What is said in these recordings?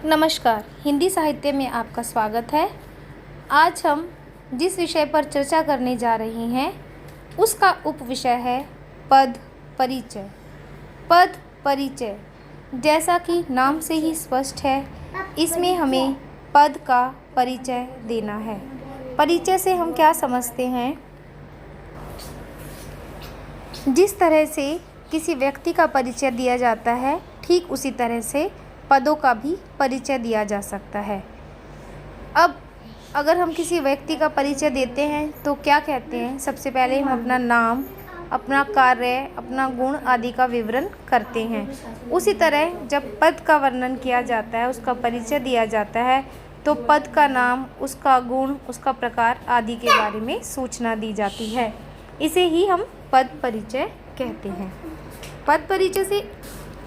नमस्कार। हिंदी साहित्य में आपका स्वागत है। आज हम जिस विषय पर चर्चा करने जा रहे हैं उसका उपविषय है पद परिचय। पद परिचय, जैसा कि नाम से ही स्पष्ट है, इसमें हमें पद का परिचय देना है। परिचय से हम क्या समझते हैं? जिस तरह से किसी व्यक्ति का परिचय दिया जाता है, ठीक उसी तरह से पदों का भी परिचय दिया जा सकता है। अब अगर हम किसी व्यक्ति का परिचय देते हैं तो क्या कहते हैं? सबसे पहले हम अपना नाम, अपना कार्य, अपना गुण आदि का विवरण करते हैं। उसी तरह जब पद का वर्णन किया जाता है, उसका परिचय दिया जाता है, तो पद का नाम, उसका गुण, उसका प्रकार आदि के बारे में सूचना दी जाती है। इसे ही हम पद परिचय कहते हैं। पद परिचय से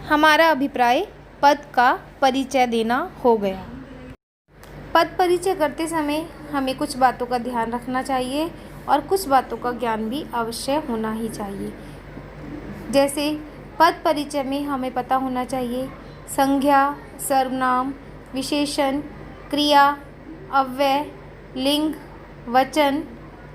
हमारा अभिप्राय पद का परिचय देना हो गया। पद परिचय करते समय हमें कुछ बातों का ध्यान रखना चाहिए और कुछ बातों का ज्ञान भी अवश्य होना ही चाहिए। जैसे पद परिचय में हमें पता होना चाहिए संज्ञा, सर्वनाम, विशेषण, क्रिया, अव्यय, लिंग, वचन,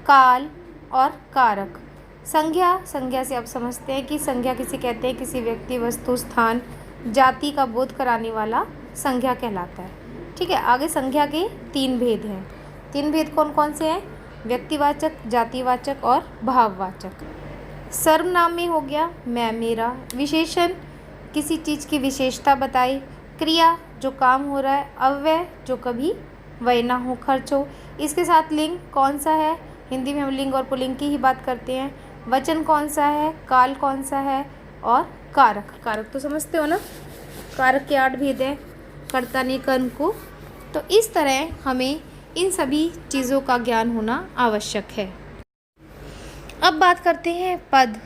काल और कारक। संज्ञा से आप समझते हैं कि संज्ञा किसे कहते हैं? किसी व्यक्ति, वस्तु, स्थान, जाति का बोध कराने वाला संज्ञा कहलाता है। ठीक है। आगे संज्ञा के 3 भेद हैं। 3 भेद कौन कौन से हैं? व्यक्तिवाचक, जातिवाचक और भाववाचक। सर्वनाम में हो गया मैं, मेरा। विशेषण, किसी चीज़ की विशेषता बताए। क्रिया, जो काम हो रहा है। अव्यय, जो कभी व्यय ना हो, खर्च हो। इसके साथ लिंग कौन सा है? हिंदी में हम लिंग और पुल्लिंग की ही बात करते हैं। वचन कौन सा है? काल कौन सा है? और कारक तो समझते हो ना? कारक के 8 भेद हैं। कर्ता ने कर्म को। तो इस तरह हमें इन सभी चीज़ों का ज्ञान होना आवश्यक है। अब बात करते हैं पद।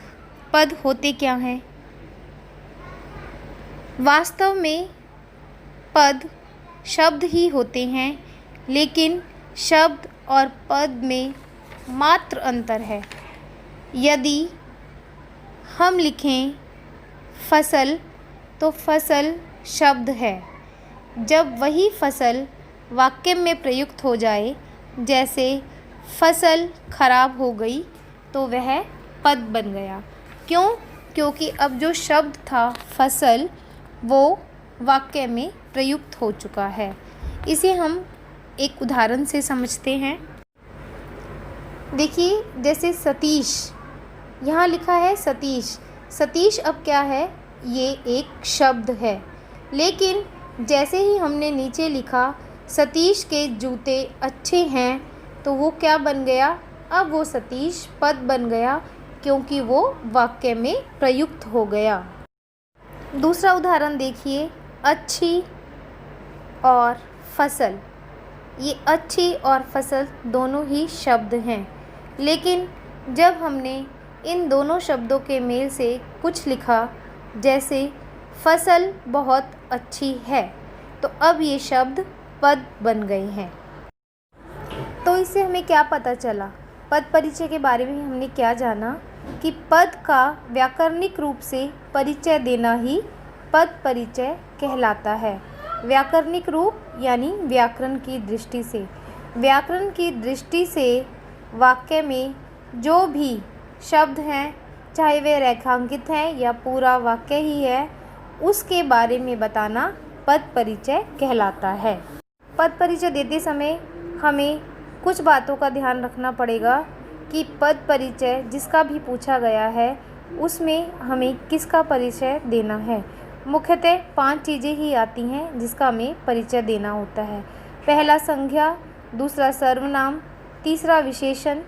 पद होते क्या हैं? वास्तव में पद शब्द ही होते हैं, लेकिन शब्द और पद में मात्र अंतर है। यदि हम लिखें फसल, तो फसल शब्द है। जब वही फसल वाक्य में प्रयुक्त हो जाए, जैसे फसल खराब हो गई, तो वह पद बन गया। क्यों? क्योंकि अब जो शब्द था फसल, वो वाक्य में प्रयुक्त हो चुका है। इसे हम एक उदाहरण से समझते हैं। देखिए, जैसे सतीश, यहाँ लिखा है सतीश। सतीश अब क्या है? ये एक शब्द है। लेकिन जैसे ही हमने नीचे लिखा सतीश के जूते अच्छे हैं, तो वो क्या बन गया? अब वो सतीश पद बन गया, क्योंकि वो वाक्य में प्रयुक्त हो गया। दूसरा उदाहरण देखिए, अच्छी और फसल। ये अच्छी और फसल दोनों ही शब्द हैं, लेकिन जब हमने इन दोनों शब्दों के मेल से कुछ लिखा, जैसे फसल बहुत अच्छी है, तो अब ये शब्द पद बन गए हैं। तो इससे हमें क्या पता चला? पद परिचय के बारे में हमने क्या जाना कि पद का व्याकरणिक रूप से परिचय देना ही पद परिचय कहलाता है। व्याकरणिक रूप यानी व्याकरण की दृष्टि से। व्याकरण की दृष्टि से वाक्य में जो भी शब्द हैं, चाहे वे रेखांकित हैं या पूरा वाक्य ही है, उसके बारे में बताना पद परिचय कहलाता है। पद परिचय देते समय हमें कुछ बातों का ध्यान रखना पड़ेगा कि पद परिचय जिसका भी पूछा गया है, उसमें हमें किसका परिचय देना है। मुख्यतः 5 चीज़ें ही आती हैं जिसका हमें परिचय देना होता है। पहला संज्ञा, दूसरा सर्वनाम, तीसरा विशेषण,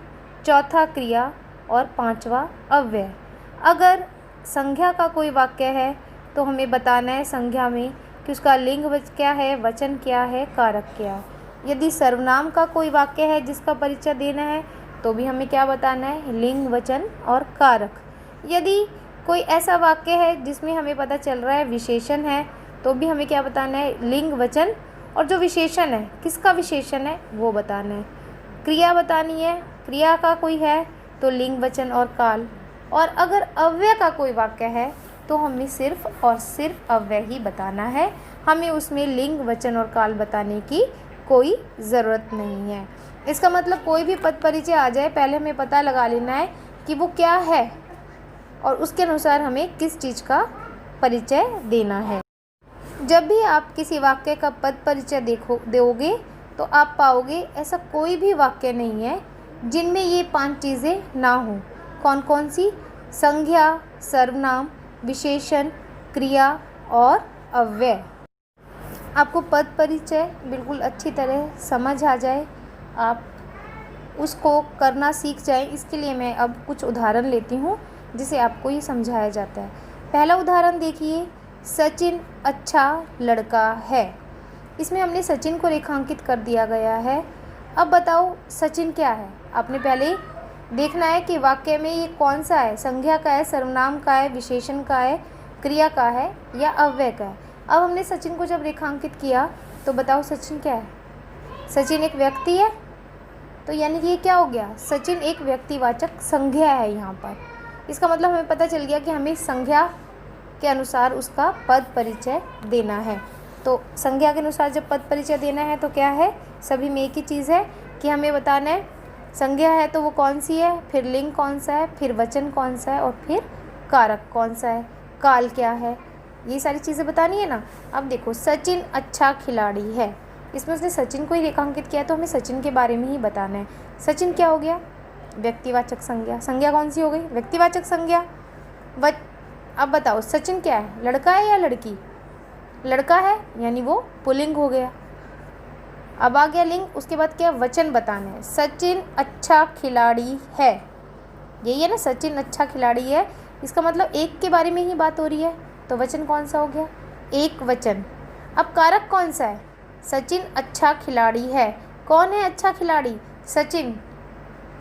चौथा क्रिया और 5वां अव्यय। अगर संज्ञा का कोई वाक्य है तो हमें बताना है संज्ञा में कि उसका लिंग क्या है, वचन क्या है, कारक क्या है। यदि सर्वनाम का कोई वाक्य है जिसका परिचय देना है, तो भी हमें क्या बताना है? लिंग, वचन और कारक। यदि कोई ऐसा वाक्य है जिसमें हमें पता चल रहा है विशेषण है, तो भी हमें क्या बताना है? लिंग, वचन और जो विशेषण है, किसका विशेषण है, वो बताना है। क्रिया बतानी है, क्रिया का कोई है तो लिंग, वचन और काल। और अगर अव्यय का कोई वाक्य है तो हमें सिर्फ और सिर्फ अव्यय ही बताना है। हमें उसमें लिंग, वचन और काल बताने की कोई ज़रूरत नहीं है। इसका मतलब कोई भी पद परिचय आ जाए, पहले हमें पता लगा लेना है कि वो क्या है और उसके अनुसार हमें किस चीज़ का परिचय देना है। जब भी आप किसी वाक्य का पद परिचय दोगे तो आप पाओगे ऐसा कोई भी वाक्य नहीं है जिनमें ये 5 चीज़ें ना हो। कौन कौन सी? संज्ञा, सर्वनाम, विशेषण, क्रिया और अव्यय। आपको पद परिचय बिल्कुल अच्छी तरह समझ आ जाए, आप उसको करना सीख जाएं, इसके लिए मैं अब कुछ उदाहरण लेती हूँ जिसे आपको ये समझाया जाता है। पहला उदाहरण देखिए, सचिन अच्छा लड़का है। इसमें हमने सचिन को रेखांकित कर दिया गया है। अब बताओ सचिन क्या है? आपने पहले देखना है कि वाक्य में ये कौन सा है, संज्ञा का है, सर्वनाम का है, विशेषण का है, क्रिया का है या अव्यय का है। अब हमने सचिन को जब रेखांकित किया तो बताओ सचिन क्या है? सचिन एक व्यक्ति है, तो यानी कि ये क्या हो गया? सचिन एक व्यक्तिवाचक संज्ञा है यहाँ पर। इसका मतलब हमें पता चल गया कि हमें संज्ञा के अनुसार उसका पद परिचय देना है। तो संज्ञा के अनुसार जब पद परिचय देना है तो क्या है, सभी में एक ही चीज़ है कि हमें बताना है संज्ञा है तो वो कौन सी है, फिर लिंग कौन सा है, फिर वचन कौन सा है और फिर कारक कौन सा है, काल क्या है, ये सारी चीज़ें बतानी है ना। अब देखो सचिन अच्छा खिलाड़ी है, इसमें उसने सचिन को ही रेखांकित किया तो हमें सचिन के बारे में ही बताना है। सचिन क्या हो गया? व्यक्तिवाचक संज्ञा। संज्ञा कौन सी हो गई? व्यक्तिवाचक संज्ञा। अब बताओ सचिन क्या है, लड़का है या लड़की? लड़का है यानी वो पुल्लिंग हो गया। अब आ गया लिंग, उसके बाद क्या? वचन बताना है। सचिन अच्छा खिलाड़ी है, यही है ना, सचिन अच्छा खिलाड़ी है, इसका मतलब एक के बारे में ही बात हो रही है, तो वचन कौन सा हो गया? एक वचन। अब कारक कौन सा है? सचिन अच्छा खिलाड़ी है। कौन है अच्छा खिलाड़ी? सचिन।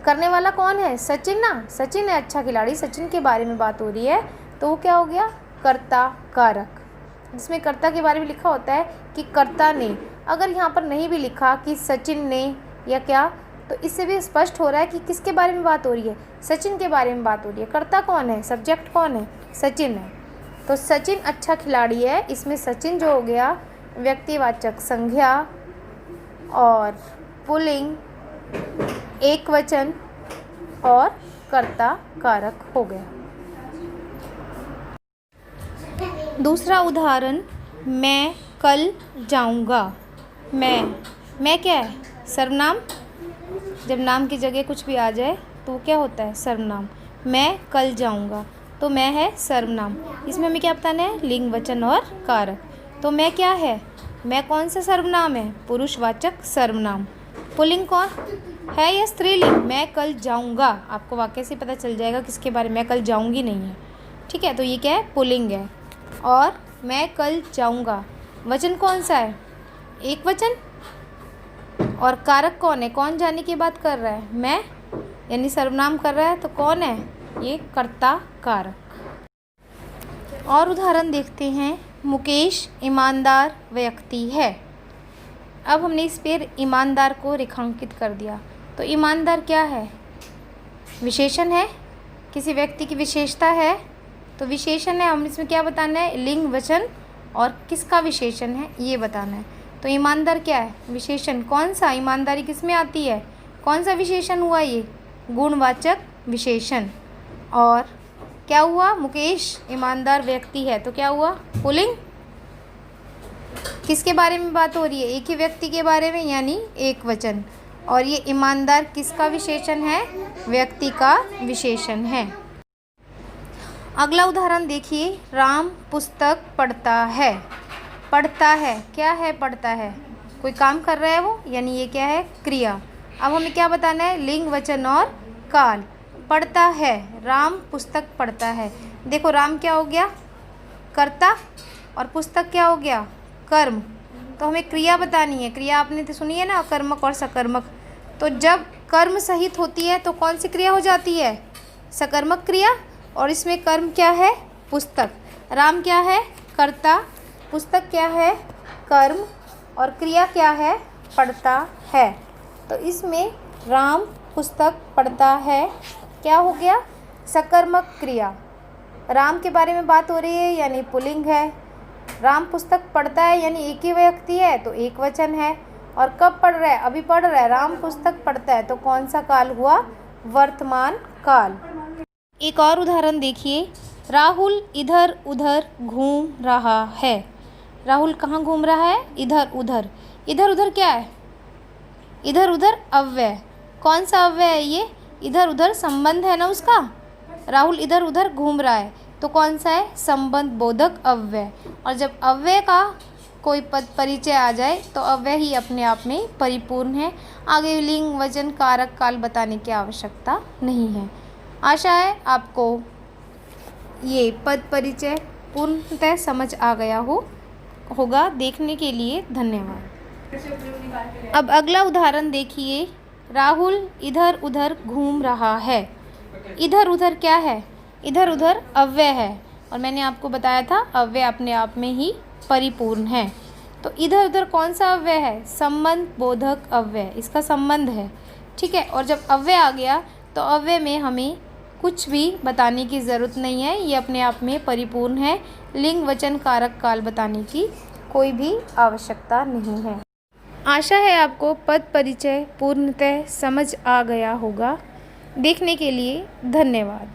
करने वाला कौन है? सचिन ना, सचिन है अच्छा खिलाड़ी, सचिन के बारे में बात हो रही है, तो वो क्या हो गया? कर्ता कारक। जिसमें कर्ता के बारे में लिखा होता है कि कर्ता ने, अगर यहाँ पर नहीं भी लिखा कि सचिन ने या क्या, तो इससे भी स्पष्ट हो रहा है कि किसके बारे में बात हो रही है? सचिन के बारे में बात हो रही है। कर्ता कौन है? सब्जेक्ट कौन है? सचिन है। तो सचिन अच्छा खिलाड़ी है, इसमें सचिन जो हो गया व्यक्तिवाचक संज्ञा और पुल्लिंग, एक वचन और कर्ता कारक हो गया। दूसरा उदाहरण, मैं कल जाऊंगा। मैं क्या है? सर्वनाम। जब नाम की जगह कुछ भी आ जाए तो क्या होता है? सर्वनाम। मैं कल जाऊंगा, तो मैं है सर्वनाम। इसमें हमें क्या बताना है? लिंग, वचन और कारक। तो मैं क्या है? मैं कौन सा सर्वनाम है? पुरुषवाचक सर्वनाम। पुल्लिंग कौन है या स्त्रीलिंग? मैं कल जाऊंगा, आपको वाक्य से पता चल जाएगा किसके बारे में, मैं कल जाऊंगी नहीं है, ठीक है, तो ये क्या है? पुल्लिंग है। और मैं कल जाऊंगा, वचन कौन सा है? एक वचन। और कारक कौन है? कौन जाने की बात कर रहा है? मैं, यानी सर्वनाम कर रहा है, तो कौन है? ये कर्ता कारक। और उदाहरण देखते हैं, मुकेश ईमानदार व्यक्ति है। अब हमने इस पर ईमानदार को रेखांकित कर दिया, तो ईमानदार क्या है? विशेषण है, किसी व्यक्ति की विशेषता है, तो विशेषण है। हम इसमें क्या बताना है? लिंग, वचन और किसका विशेषण है ये बताना है। तो ईमानदार क्या है? विशेषण। कौन सा? ईमानदारी किस में आती है? कौन सा विशेषण हुआ ये? गुणवाचक विशेषण। और क्या हुआ? मुकेश ईमानदार व्यक्ति है, तो क्या हुआ? पुल्लिंग। किसके बारे में बात हो रही है? एक ही व्यक्ति के बारे में, यानी एक वचन। और ये ईमानदार किसका विशेषण है? व्यक्ति का विशेषण है। अगला उदाहरण देखिए, राम पुस्तक पढ़ता है। पढ़ता है क्या है? पढ़ता है, कोई काम कर रहा है वो, यानी ये क्या है? क्रिया। अब हमें क्या बताना है? लिंग, वचन और काल। पढ़ता है, राम पुस्तक पढ़ता है। देखो राम क्या हो गया? कर्ता, और पुस्तक क्या हो गया? कर्म। तो हमें क्रिया बतानी है। क्रिया आपने तो सुनी है ना, कर्मक और सकर्मक। तो जब कर्म सहित होती है तो कौन सी क्रिया हो जाती है? सकर्मक क्रिया। और इसमें कर्म क्या है? पुस्तक। राम क्या है? कर्ता, पुस्तक क्या है? कर्म, और क्रिया क्या है? पढ़ता है। तो इसमें राम पुस्तक पढ़ता है क्या हो गया? सकर्मक क्रिया। राम के बारे में बात हो रही है यानी पुल्लिंग है। राम पुस्तक पढ़ता है यानी एक ही व्यक्ति है तो एक वचन है। और कब पढ़ रहा है? अभी पढ़ रहा है। राम पुस्तक पढ़ता है तो कौन सा काल हुआ? वर्तमान काल। एक और उदाहरण देखिए, राहुल इधर उधर घूम रहा है। राहुल कहाँ घूम रहा है? इधर उधर। इधर उधर क्या है? इधर उधर अव्यय। कौन सा अव्यय है ये? इधर उधर संबंध है ना उसका। राहुल इधर उधर घूम रहा है तो कौन सा है? संबंध बोधक अव्यय। और जब अव्यय का कोई पद परिचय आ जाए तो अव्यय ही अपने आप में परिपूर्ण है। आगे लिंग वचन कारक काल बताने की आवश्यकता नहीं है। आशा है आपको ये पद परिचय पूर्णतः समझ आ गया होगा। देखने के लिए धन्यवाद। अब अगला उदाहरण देखिए, राहुल इधर उधर घूम रहा है। इधर उधर क्या है? इधर उधर अव्यय है और मैंने आपको बताया था अव्यय अपने आप में ही परिपूर्ण है। तो इधर उधर कौन सा अव्यय है? संबंध बोधक अव्यय, इसका संबंध है। ठीक है, और जब अव्यय आ गया तो अव्यय में हमें कुछ भी बताने की ज़रूरत नहीं है, ये अपने आप में परिपूर्ण है। लिंग वचन कारक काल बताने की कोई भी आवश्यकता नहीं है। आशा है आपको पद परिचय पूर्णतः समझ आ गया होगा। देखने के लिए धन्यवाद।